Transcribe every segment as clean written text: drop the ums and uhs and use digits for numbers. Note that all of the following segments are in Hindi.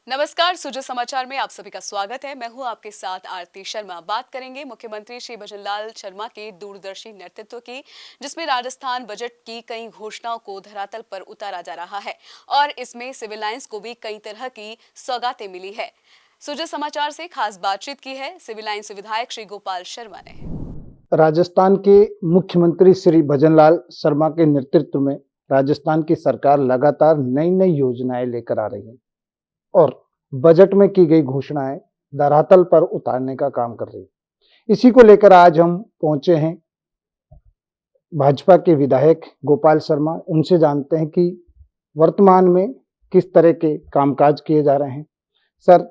नमस्कार, सुजय समाचार में आप सभी का स्वागत है। मैं हूं आपके साथ आरती शर्मा। बात करेंगे मुख्यमंत्री श्री भजनलाल शर्मा के दूरदर्शी नेतृत्व की, जिसमें राजस्थान बजट की कई घोषणाओं को धरातल पर उतारा जा रहा है और इसमें सिविल लाइंस को भी कई तरह की सौगातें मिली है। सुजय समाचार से खास बातचीत की है सिविल लाइंस विधायक श्री गोपाल शर्मा ने। राजस्थान के मुख्यमंत्री श्री भजनलाल शर्मा के नेतृत्व में राजस्थान की सरकार लगातार नई नई योजनाएं लेकर आ रही है और बजट में की गई घोषणाएं धरातल पर उतारने का काम कर रही है। इसी को लेकर आज हम पहुंचे हैं भाजपा के विधायक गोपाल शर्मा। उनसे जानते हैं कि वर्तमान में किस तरह के कामकाज किए जा रहे हैं। सर,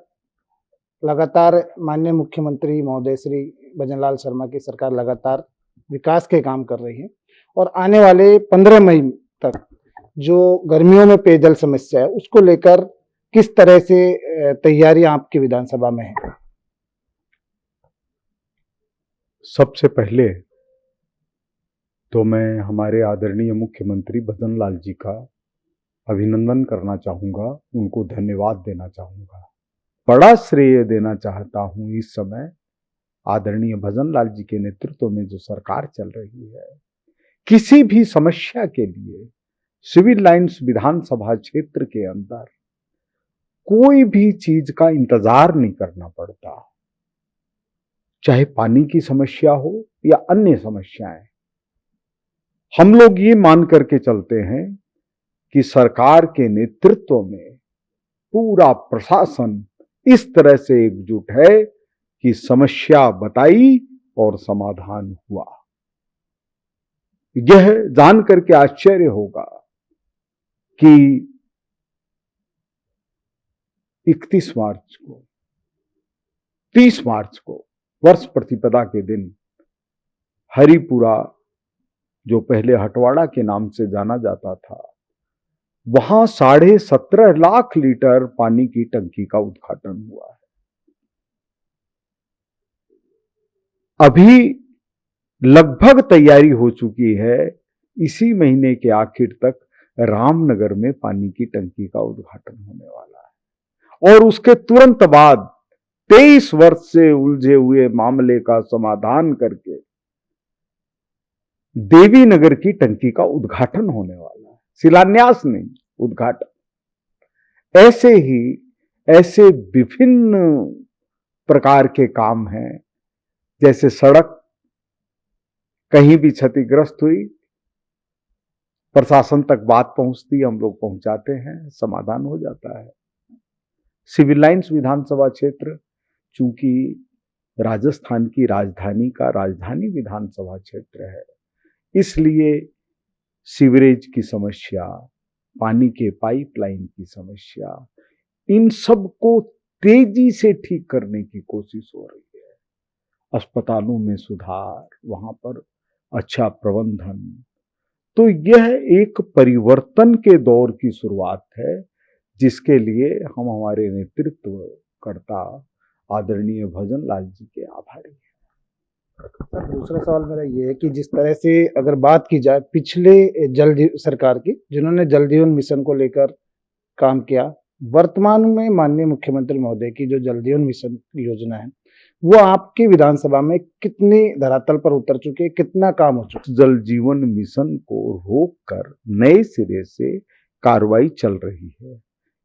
लगातार माननीय मुख्यमंत्री महोदय श्री भजनलाल शर्मा की सरकार लगातार विकास के काम कर रही है और आने वाले 15 मई तक जो गर्मियों में पेयजल समस्या है उसको लेकर किस तरह से तैयारियां आपकी विधानसभा में है? सबसे पहले तो मैं हमारे आदरणीय मुख्यमंत्री भजनलाल जी का अभिनंदन करना चाहूँगा, उनको धन्यवाद देना चाहूँगा। बड़ा श्रेय देना चाहता हूँ इस समय आदरणीय भजनलाल जी के नेतृत्व में जो सरकार चल रही है। किसी भी समस्या के लिए सिविल लाइंस विधानसभा क्षेत्र के अंदर कोई भी चीज का इंतजार नहीं करना पड़ता, चाहे पानी की समस्या हो या अन्य समस्याएं। हम लोग ये मान करके चलते हैं कि सरकार के नेतृत्व में पूरा प्रशासन इस तरह से एकजुट है कि समस्या बताई और समाधान हुआ। यह जान करके आश्चर्य होगा कि 31 मार्च को 30 मार्च को वर्ष प्रतिपदा के दिन हरिपुरा, जो पहले हटवाड़ा के नाम से जाना जाता था, वहां 17.5 लाख लीटर पानी की टंकी का उद्घाटन हुआ है। अभी लगभग तैयारी हो चुकी है, इसी महीने के आखिर तक रामनगर में पानी की टंकी का उद्घाटन होने वाला है और उसके तुरंत बाद 23 वर्ष से उलझे हुए मामले का समाधान करके देवी नगर की टंकी का उद्घाटन होने वाला है। शिलान्यास नहीं, उद्घाटन। ऐसे विभिन्न प्रकार के काम हैं, जैसे सड़क कहीं भी क्षतिग्रस्त हुई, प्रशासन तक बात पहुंचती, हम लोग पहुंचाते हैं, समाधान हो जाता है। सिविल लाइंस विधानसभा क्षेत्र चूंकि राजस्थान की राजधानी का राजधानी विधानसभा क्षेत्र है, इसलिए सीवरेज की समस्या, पानी के पाइपलाइन की समस्या, इन सब को तेजी से ठीक करने की कोशिश हो रही है। अस्पतालों में सुधार, वहां पर अच्छा प्रबंधन। तो यह एक परिवर्तन के दौर की शुरुआत है, जिसके लिए हम हमारे नेतृत्व कर्ता आदरणीय भजनलाल जी के आभारी हैं। सर, दूसरा सवाल मेरा ये है कि जिस तरह से अगर बात की जाए पिछले जल सरकार की, जिन्होंने जल जीवन मिशन को लेकर काम किया, वर्तमान में माननीय मुख्यमंत्री महोदय की जो जल जीवन मिशन योजना है वो आपकी विधानसभा में कितनी धरातल पर उतर चुकी है, कितना काम हो चुका है? जल जीवन मिशन को रोककर नए सिरे से कार्रवाई चल रही है।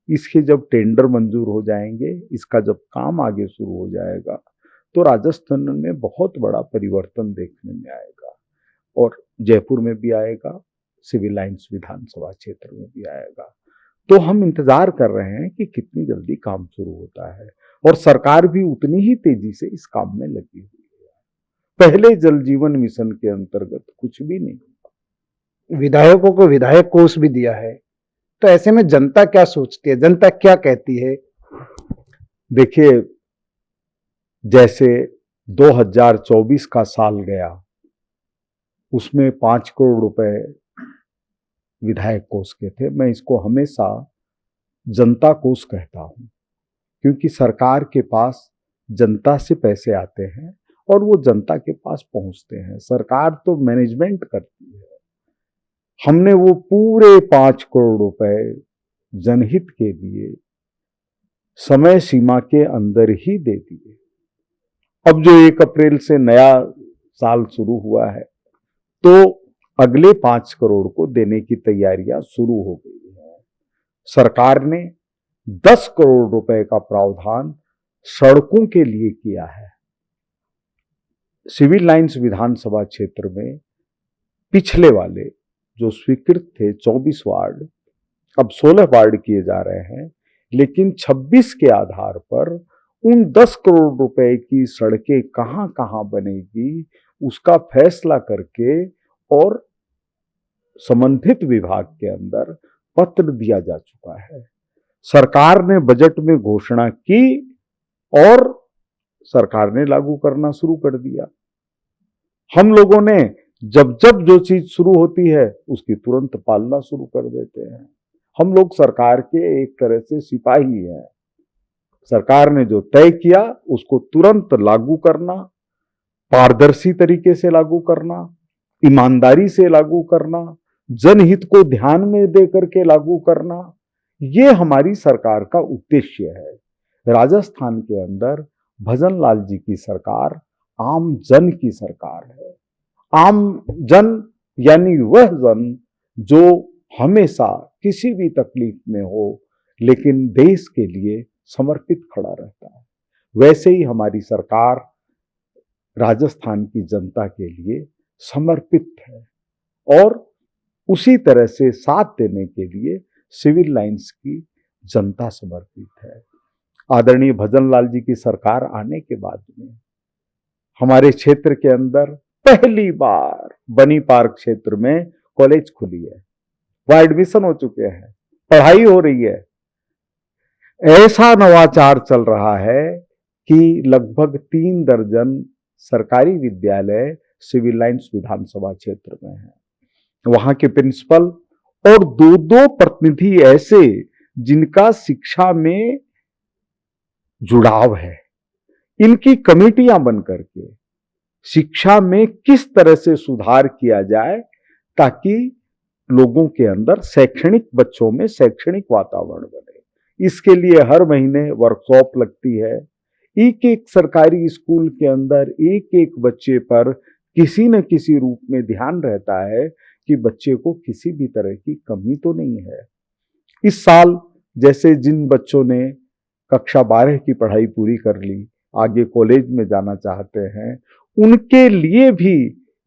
इसके जब टेंडर मंजूर हो जाएंगे, इसका जब काम आगे शुरू हो जाएगा, तो राजस्थान में बहुत बड़ा परिवर्तन देखने में आएगा और जयपुर में भी आएगा, सिविल लाइंस विधानसभा क्षेत्र में भी आएगा। तो हम इंतजार कर रहे हैं कि कितनी जल्दी काम शुरू होता है और सरकार भी उतनी ही तेजी से इस काम में लगी हुई है। पहले जल जीवन मिशन के अंतर्गत कुछ भी नहीं। विधायकों को विधायक कोष भी दिया है, तो ऐसे में जनता क्या सोचती है, जनता क्या कहती है? देखिए, जैसे 2024 का साल गया, उसमें 5 करोड़ रुपए विधायक कोष के थे। मैं इसको हमेशा जनता कोष कहता हूं, क्योंकि सरकार के पास जनता से पैसे आते हैं और वो जनता के पास पहुंचते हैं। सरकार तो मैनेजमेंट करती है। हमने वो पूरे 5 करोड़ रुपए जनहित के लिए समय सीमा के अंदर ही दे दिए। अब जो 1 अप्रैल से नया साल शुरू हुआ है, तो अगले 5 करोड़ को देने की तैयारियां शुरू हो गई है। सरकार ने 10 करोड़ रुपए का प्रावधान सड़कों के लिए किया है। सिविल लाइंस विधानसभा क्षेत्र में पिछले वाले जो स्वीकृत थे 24 वार्ड, अब 16 वार्ड किए जा रहे हैं, लेकिन 26 के आधार पर उन 10 करोड़ रुपए की सड़कें कहां कहां बनेगी उसका फैसला करके और संबंधित विभाग के अंदर पत्र दिया जा चुका है। सरकार ने बजट में घोषणा की और सरकार ने लागू करना शुरू कर दिया। हम लोगों ने जब जब जो चीज शुरू होती है उसकी तुरंत पालना शुरू कर देते हैं। हम लोग सरकार के एक तरह से सिपाही हैं। सरकार ने जो तय किया उसको तुरंत लागू करना, पारदर्शी तरीके से लागू करना, ईमानदारी से लागू करना, जनहित को ध्यान में दे करके लागू करना, ये हमारी सरकार का उद्देश्य है। राजस्थान के अंदर भजन लाल जी की सरकार आम जन की सरकार है। आम जन यानी वह जन जो हमेशा किसी भी तकलीफ में हो लेकिन देश के लिए समर्पित खड़ा रहता है। वैसे ही हमारी सरकार राजस्थान की जनता के लिए समर्पित है और उसी तरह से साथ देने के लिए सिविल लाइंस की जनता समर्पित है। आदरणीय भजन लाल जी की सरकार आने के बाद में हमारे क्षेत्र के अंदर पहली बार बनी पार्क क्षेत्र में कॉलेज खुली है। वहां एडमिशन हो चुके हैं, पढ़ाई हो रही है। ऐसा नवाचार चल रहा है कि लगभग 3 दर्जन सरकारी विद्यालय सिविल लाइंस विधानसभा क्षेत्र में है। वहां के प्रिंसिपल और 2-2 प्रतिनिधि ऐसे जिनका शिक्षा में जुड़ाव है, इनकी कमेटियां बन करके शिक्षा में किस तरह से सुधार किया जाए ताकि लोगों के अंदर बच्चों में शैक्षणिक वातावरण बने। इसके लिए हर महीने वर्कशॉप लगती है। एक एक सरकारी स्कूल के अंदर एक एक बच्चे पर किसी न किसी रूप में ध्यान रहता है कि बच्चे को किसी भी तरह की कमी तो नहीं है। इस साल जैसे जिन बच्चों ने कक्षा 12 की पढ़ाई पूरी कर ली, आगे कॉलेज में जाना चाहते हैं, उनके लिए भी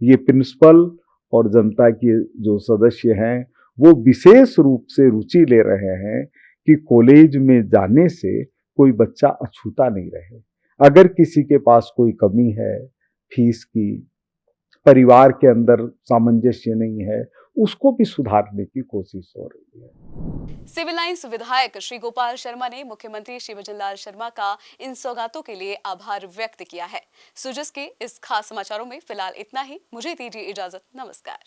ये प्रिंसिपल और जनता के जो सदस्य हैं वो विशेष रूप से रुचि ले रहे हैं कि कॉलेज में जाने से कोई बच्चा अछूता नहीं रहे। अगर किसी के पास कोई कमी है, फीस की, परिवार के अंदर सामंजस्य नहीं है, उसको भी सुधारने की कोशिश हो रही है। सिविल लाइंस विधायक श्री गोपाल शर्मा ने मुख्यमंत्री श्री भजन लाल शर्मा का इन सौगातों के लिए आभार व्यक्त किया है। सुजस के इस खास समाचारों में फिलहाल इतना ही। मुझे दीजिए इजाजत। नमस्कार।